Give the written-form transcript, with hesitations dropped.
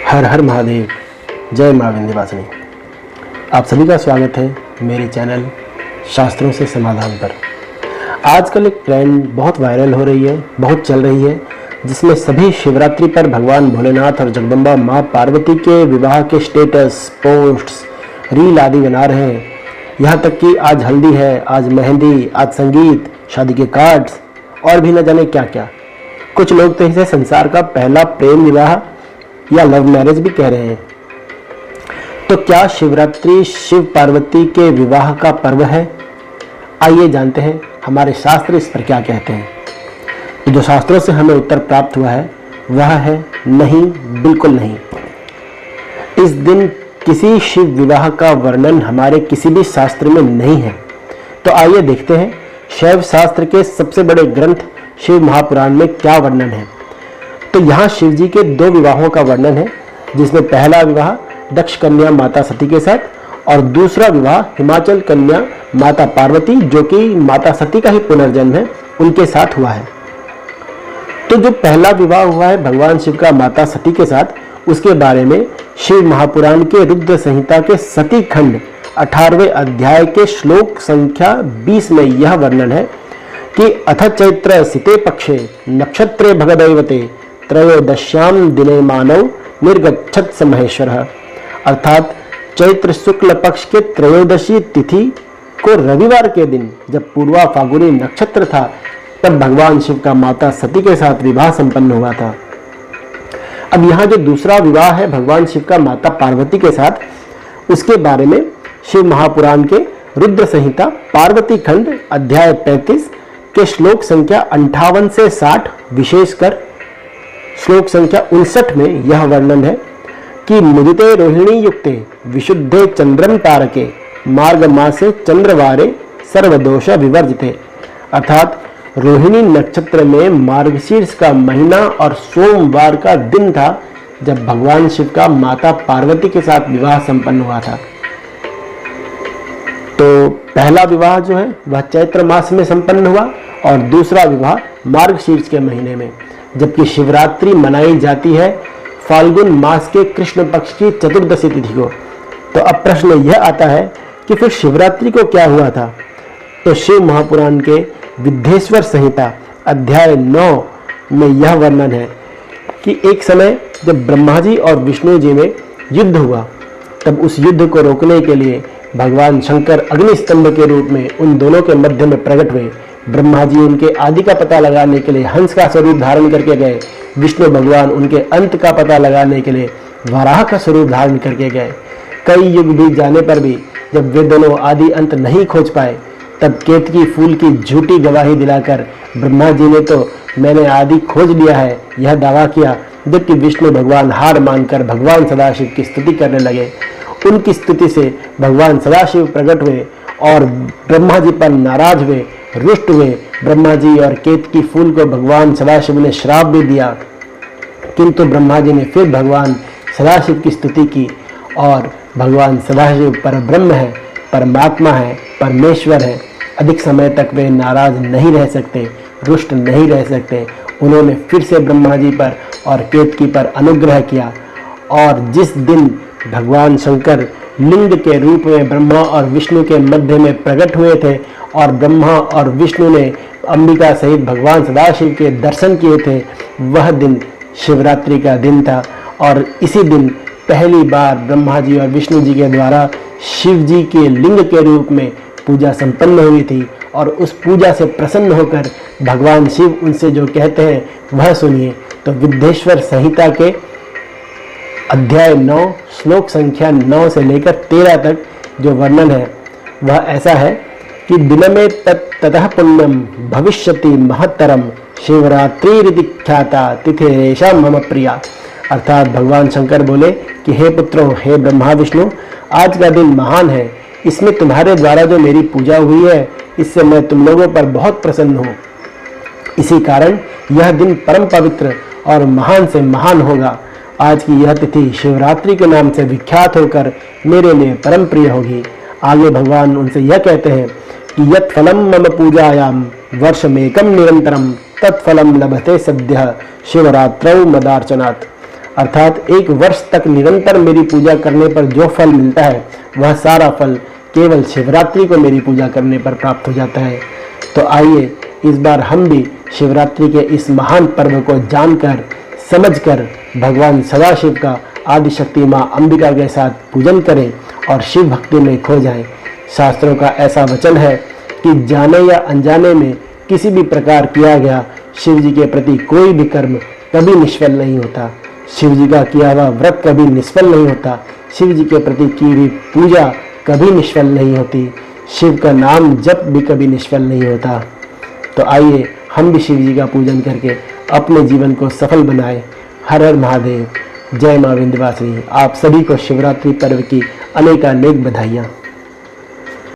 हर हर महादेव। जय माँ विंध्यवासिनी। आप सभी का स्वागत है मेरे चैनल शास्त्रों से समाधान पर। आजकल एक ट्रेंड बहुत वायरल हो रही है, बहुत चल रही है, जिसमें सभी शिवरात्रि पर भगवान भोलेनाथ और जगदम्बा माँ पार्वती के विवाह के स्टेटस, पोस्ट्स, रील आदि बना रहे हैं। यहाँ तक कि आज हल्दी है, आज मेहंदी, आज संगीत, शादी के कार्ड्स और भी न जाने क्या क्या। कुछ लोग तो इसे संसार का पहला प्रेम विवाह या लव मैरिज भी कह रहे हैं। तो क्या शिवरात्रि शिव पार्वती के विवाह का पर्व है? आइए जानते हैं हमारे शास्त्र इस पर क्या कहते हैं। जो शास्त्रों से हमें उत्तर प्राप्त हुआ है वह है नहीं, बिल्कुल नहीं। इस दिन किसी शिव विवाह का वर्णन हमारे किसी भी शास्त्र में नहीं है। तो आइए देखते हैं शैव शास्त्र के सबसे बड़े ग्रंथ शिव महापुराण में क्या वर्णन है। तो यहाँ शिव जी के दो विवाहों का वर्णन है, जिसमें पहला विवाह दक्ष कन्या माता सती के साथ और दूसरा विवाह हिमाचल कन्या माता पार्वती, जो कि माता सती का ही पुनर्जन्म है, उनके साथ हुआ है। तो जो पहला विवाह हुआ है भगवान शिव का माता सती के साथ, उसके बारे में शिव महापुराण के रुद्र संहिता के सती खंड 18वें अध्याय के श्लोक संख्या 20 में यह वर्णन है कि अथ चैत्र सिते पक्षे नक्षत्रे भगदैवते त्रयोदश्याम दिने मानव निर्गच्छत स महेश्वरः। अर्थात चैत्र शुक्ल पक्ष के त्रयोदशी तिथि को रविवार के दिन जब पूर्वा फागुनी नक्षत्र था, तब भगवान शिव का माता सती के साथ विवाह संपन्न हुआ था। अब यहाँ जो दूसरा विवाह है भगवान शिव का माता पार्वती के साथ, उसके बारे में शिव महापुराण के रुद्र संहिता पार्वती खंड अध्याय 35 के श्लोक संख्या 58 से 60, विशेषकर श्लोक संख्या 59 में यह वर्णन है कि मुदिते रोहिणी युक्ते विशुद्धे चंद्रम तारके मार्ग मासे चंद्रवारे सर्वदोष विवर्जिते। अर्थात रोहिणी नक्षत्र में मार्गशीर्ष का महीना और सोमवार का दिन था जब भगवान शिव का माता पार्वती के साथ विवाह संपन्न हुआ था। तो पहला विवाह जो है वह चैत्र मास में संपन्न हुआ और दूसरा विवाह मार्गशीर्ष के महीने में, जबकि शिवरात्रि मनाई जाती है फाल्गुन मास के कृष्ण पक्ष की चतुर्दशी तिथि को। तो अब प्रश्न यह आता है कि फिर शिवरात्रि को क्या हुआ था। तो शिव महापुराण के विद्धेश्वर संहिता अध्याय 9 में यह वर्णन है कि एक समय जब ब्रह्मा जी और विष्णु जी में युद्ध हुआ, तब उस युद्ध को रोकने के लिए भगवान शंकर अग्निस्तंभ के रूप में उन दोनों के मध्य में प्रकट हुए। ब्रह्मा जी उनके आदि का पता लगाने के लिए हंस का स्वरूप धारण करके गए, विष्णु भगवान उनके अंत का पता लगाने के लिए वराह का स्वरूप धारण करके गए। कई युग बीत जाने पर भी जब वे दोनों आदि अंत नहीं खोज पाए, तब केतकी फूल की झूठी गवाही दिलाकर ब्रह्मा जी ने तो मैंने आदि खोज लिया है यह दावा किया, जबकि विष्णु भगवान हार मानकर भगवान सदाशिव की स्तुति करने लगे। उनकी स्तुति से भगवान सदाशिव प्रकट हुए और ब्रह्मा जी पर नाराज हुए, रुष्ट हुए। ब्रह्मा जी और केतकी फूल को भगवान सदाशिव ने श्राप भी दिया, किंतु ब्रह्मा जी ने फिर भगवान सदाशिव की स्तुति की और भगवान सदाशिव परब्रह्म है, परमात्मा है, परमेश्वर है। अधिक समय तक वे नाराज नहीं रह सकते, रुष्ट नहीं रह सकते। उन्होंने फिर से ब्रह्मा जी पर और केतकी पर अनुग्रह किया और जिस दिन भगवान शंकर लिंग के रूप में ब्रह्मा और विष्णु के मध्य में प्रकट हुए थे और ब्रह्मा और विष्णु ने अंबिका सहित भगवान सदाशिव के दर्शन किए थे, वह दिन शिवरात्रि का दिन था। और इसी दिन पहली बार ब्रह्मा जी और विष्णु जी के द्वारा शिव जी के लिंग के रूप में पूजा संपन्न हुई थी और उस पूजा से प्रसन्न होकर भगवान शिव उनसे जो कहते हैं वह सुनिए। तो विद्धेश्वर संहिता के अध्याय 9 श्लोक संख्या 9 से लेकर 13 तक जो वर्णन है वह ऐसा है कि दिन में ततः पुण्यम भविष्यति महत्तरम शिवरात्रि ख्याता तिथिरेशा मम प्रिया। अर्थात भगवान शंकर बोले कि हे पुत्रों, हे ब्रह्मा विष्णु, आज का दिन महान है। इसमें तुम्हारे द्वारा जो मेरी पूजा हुई है, इससे मैं तुम लोगों पर बहुत प्रसन्न हूँ। इसी कारण यह दिन परम पवित्र और महान से महान होगा। आज की यह तिथि शिवरात्रि के नाम से विख्यात होकर मेरे लिए परम प्रिय होगी। आगे भगवान उनसे यह कहते हैं कि यत् फलम मम पूजायाम वर्षमेकम निरंतरम तत्फलम लभते सद्यः शिवरात्रौ मदार्चनात्। अर्थात 1 वर्ष तक निरंतर मेरी पूजा करने पर जो फल मिलता है वह सारा फल केवल शिवरात्रि को मेरी पूजा करने पर प्राप्त हो जाता है। तो आइए इस बार हम भी शिवरात्रि के इस महान पर्व को जानकर समझकर भगवान सदाशिव का आदिशक्ति माँ अंबिका के साथ पूजन करें और शिव भक्ति में खो जाएं। शास्त्रों का ऐसा वचन है कि जाने या अनजाने में किसी भी प्रकार किया गया शिव जी के प्रति कोई भी कर्म कभी निष्फल नहीं होता। शिव जी का किया हुआ व्रत कभी निष्फल नहीं होता। शिव जी के प्रति की हुई पूजा कभी निष्फल नहीं होती। शिव का नाम जप भी कभी निष्फल नहीं होता। तो आइए हम भी शिव जी का पूजन करके अपने जीवन को सफल बनाएं। हर हर महादेव। जय मां विंध्यवासिनी। आप सभी को शिवरात्रि पर्व की अनेकानेक बधाइयाँ।